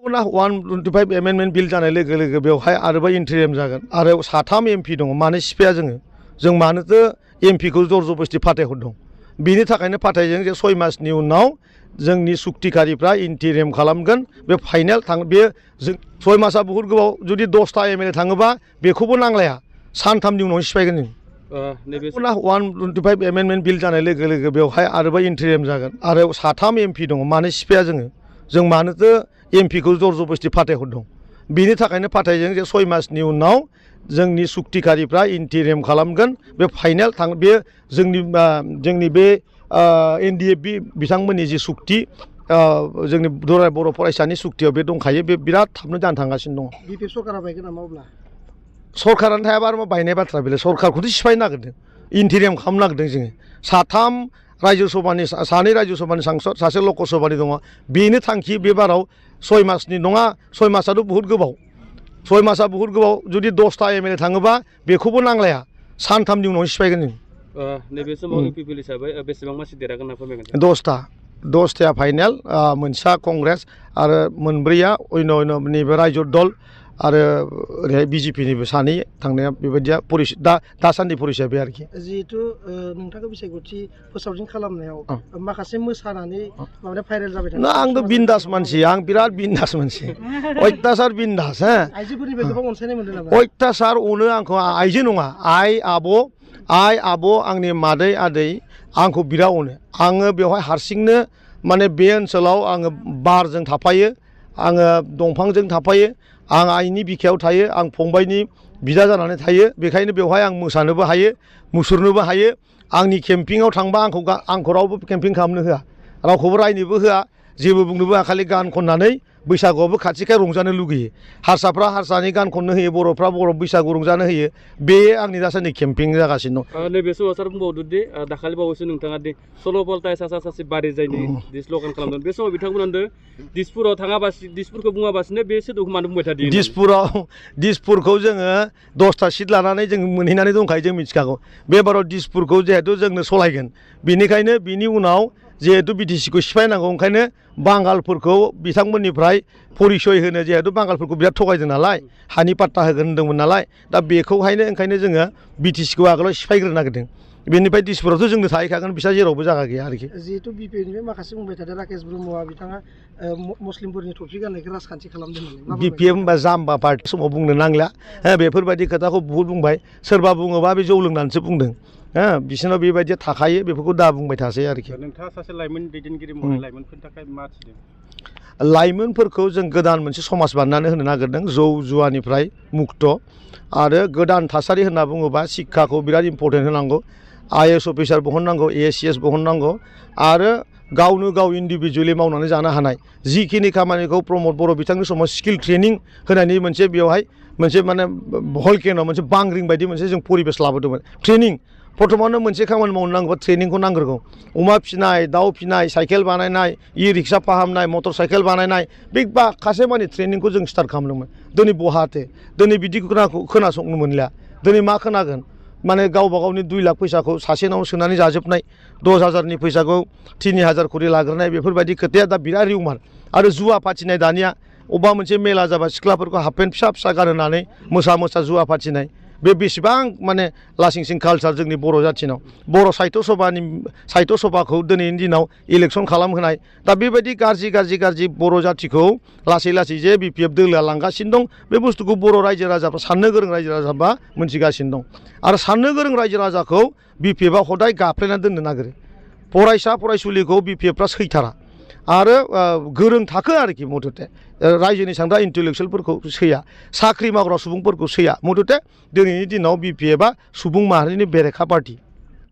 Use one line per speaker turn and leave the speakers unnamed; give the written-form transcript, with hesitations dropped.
125 amendment बिल जानाय लोगो लोगो बेवहाय आरोबाव इन्ट्रिम जागोन आरो 3 एमपि दङ मानो सिफाया जों मानोथो एमपिखौ जरजबस्ति फाथायहरदों बिनि थाखायनो फाथायदों जे 6 मासनि उनाव जोंनि सुक्तिकारिफ्रा इन्टिरिम खालामगोन बे फाइनाल बे 6 मासा बहुत गोबाव जुदि 10टा एमएलए थाङोबा बेखौबो नांलाया सानथामनि उनाव सिफायगोन जों 125 एमेन्डमेन्ट बिल जानाय लोगो लोगो बेवहाय आरोबाव इन्ट्रिम जागोन आरो 3 एमपि दङ मानो सिफाया जों मानोथो एमपिखौ जरजबस्ति फाथायहरदों बिनि थाखायनो फाथायदों जे 6 मासनि उनाव जोंनि सुक्तिकारिफ्रा इन्टिरिम खालामगोन बे फाइनाल बे जोंनि बे एनडिएफबि बिथांमोननि जि सुक्ति जोंनि दुलाराय बर' फरायसानि सुक्तियाव बे दंखायो बे बिराद थाबनो जानो थांगासिनो दङ
बिपिएफ सरकारा बायगोन नामा अब्ला
सरकारानो थायाबा आरो बायनाय बाथ्रा बेलाय सरकारखौथ' सिफायनो नागिरदों इन्टिरिम खालामनो नागिरदों जोङो 3 रायजो सभानि 2 रायजो सभानि सांसद 1 लकसभानि दङ बेनो थांखि बे बाराव 6 मासनि नङा 6 मासाथ' बहुत गोबाव 6 मासा बहुत गोबाव जुदि 10टा एमएलए थाङोबा बेखौबो नांलाया सानथामनि उनाव सिफायगोन जों
नैबे समाव इउपिपिएल हिसाबै बेसेबां मासि देरहागोन होनना फोरमायगोन
10टा फाइनाल मोनसेया कंग्रेस आरो मोनब्रैया अन्य नैबे रायजो दल आरो ओरैहाय बिजेपिनिबो 2 थांनाया बेबायदिया दासान्दि परिचय बे आरोखि
जिहेतु नोंथांखौ बिसायख'थि फोसावजिं खालामनायाव माखासे मोसानानै माबा भाइरेल जाबाय थादों
आंथ' बिन्दास मानसि आं बिराद बिन्दास मानसि अयथासार बिन्दास
आइजोफोरनिफ्राय गोबां अनसायनाय मोनदों नामा
अयथासार अनो आंखौ आइजो नङा आइ आब' आंनि मादै आदै आंखौ बिराद अनो आङो बेवहाय हारसिंनो माने बे ओनसोलाव आङो बारजों थाफायो आङो दंफांजों थाफायो आं आइनि बिखायाव थायो आं फंबायनि बिदा जानानै थायो बेखायनो बेवहाय आं मोसानोबो हायो मुसुरनोबो हायो आंनि केम्पिंआव थांबा आंखौ रावबो केम्पिं खालामनो होआ रावखौबो रायनोबो होआ जेबो बुंनोबो होआ खालि गान खननानै बैसागुआवबो खाथिखाय रंजानो लुगैयो हारसाफ्रा हारसानि गान खननो होयो बर'फ्रा बर' बैसागु रंजानो होयो बे आंनि दासान्दि केम्पिं जागासिनो दं
नैबे समाव सार बुंबावदो दि दाखालि बावैसो नोंथाङा दि सल'पलटाय सासे बारि जायनि स्ल'गान खालामदों बे समाव बिथांमोना होनदों दिसपुराव थाङाबासिनो दिसपुरखौ बुङाबासिनो बे सोदोबखौ मानो बुंबाय थादों
दिसपुरखौ जोङो 10टा सिट लानानै जों मोनहैनानै दंखायो जों मिथिखागौ बे बाराव दिसपुरखौ जिहेथु जोंनो सलायगोन बेनिखायनो बिनि उनाव जिहेतु बिटिसिखौ सिफायनांगौ ओंखायनो बांगालफोरखौ बिथांमोननिफ्राय परिचय होनो जिहेतु बांगालफोरखौ बिराद थगायदों नालाय हानि पाट्टा होगोन होनदोंमोन नालाय दा बेखौहायनो ओंखायनो जोङो बिटिसिखौ आगोलाव सिफायग्रोनो नागिरदों बेनिफ्राय दिसपुरावथ' जोंनो थाहैखागोन बिसा जेरावबो जायगा गैया आरोखि
जिहेतु बिपिएफनिफ्राय माखासे बुंबाय थादों राकेश ब्रह्मआ बिथाङा मुस्लिमफोरनि टफि गाननायखौ राजखान्थि खालामदों
बिपिएफ होनबा जाम्बा पार्टि समाव बुंनो नांला बेफोरबायदि खोथाखौ बुहुद बुंबाय सोरबा बुङोबा बे जौ लोंनानैसो बुंदों बिसोरनाव बेबायदि थाखायो बेफोरखौ दा बुंबाय थासै आरोखि
नोंथाङा सासे लाइमोन दैदेनगिरि महरै लाइमोनफोरनि थाखाय मा थिदों
लाइमोनफोरखौ जों गोदान मोनसे समाज बानायनानै होनो नागिरदों जौ जुवानिफ्राय मुक्त आरो गोदान थासारि होनना बुङोबा शिक्षाखौ बिराद इम्पर्टेन्ट होनांगौ आइएएस अफिसार बहननांगौ एएससिएस बहननांगौ आरो गावनो गाव इन्डिभिजुवेलि मावनानै जानो हानाय जिखिनि खामानिखौ प्रमद बर' बिथांनि समाव स्किल ट्रेनिं होनायनि मोनसे बेवहाय मोनसे माने भलकेन' मोनसे बांग्रिं बायदि मोनसे जों परिबेस लाबोदोंमोन ट्रेनिं प्रथमावनो मोनसे खामानि मावनो नांगौबा ट्रेनिंखौ नांग्रोगौ अमा फिनाय दाउ फिनाय साइकेल बानायनाय इ रिक्सा फाहामनाय मटर साइकेल बानायनाय बे माखासे माने ट्रेनिंखौ जों स्टार्ट खालामदोंमोन दिनै बहाथे दिनै बिदि खोनासंनो मोनलिया दिनै मा खोनागोन माने गावबा गावनि 2 लाख फैसाखौ सासेनाव सोनानै जाजोबनाय 10,000नि फैसाखौ 3,000 खरि लाग्रोनाय बेफोरबायदि खोथाया दा बिराद रिउमार आरो जुवा फाथिनाय दानिया अबेबा मोनसे मेला जाबा सिख्लाफोरखौ हाफपेन्ट फिसा गानहोनानै मोसा जुवा फाथिनाय बे बेसेबां माने लासिंसिं कालचार जोंनि बर' जाथिनाव बर' साहित्य सभाखौ दिनैनि दिनाव इलेक्सन खालामहोनाय दा बेबायदि गाज्रि बर' जाथिखौ लासै जे बिपिएफ दोलोआ लांगासिनो दं बे बुस्थुखौ बर' रायजो राजाफ्रा साननो गोरों रायजो राजाफ्रा मोनथिगासिनो दं आरो साननो गोरों रायजो राजाखौ बिपिएफआ हदाय गाफ्लेनानै दोननो नागिरो फरायसा फरायसुलिखौ बिपिएफफ्रा सैथारा आरो गोरों थाखो आरोखि मथथे रायजोनि सांग्रा इन्टेलेक्सुयेलफोरखौ सैया साख्रि मावग्रा सुबुंफोरखौ सैया मथथे दिनैनि दिनाव बिपिएफआ सुबुं माहारिनि बेरेखा पार्टि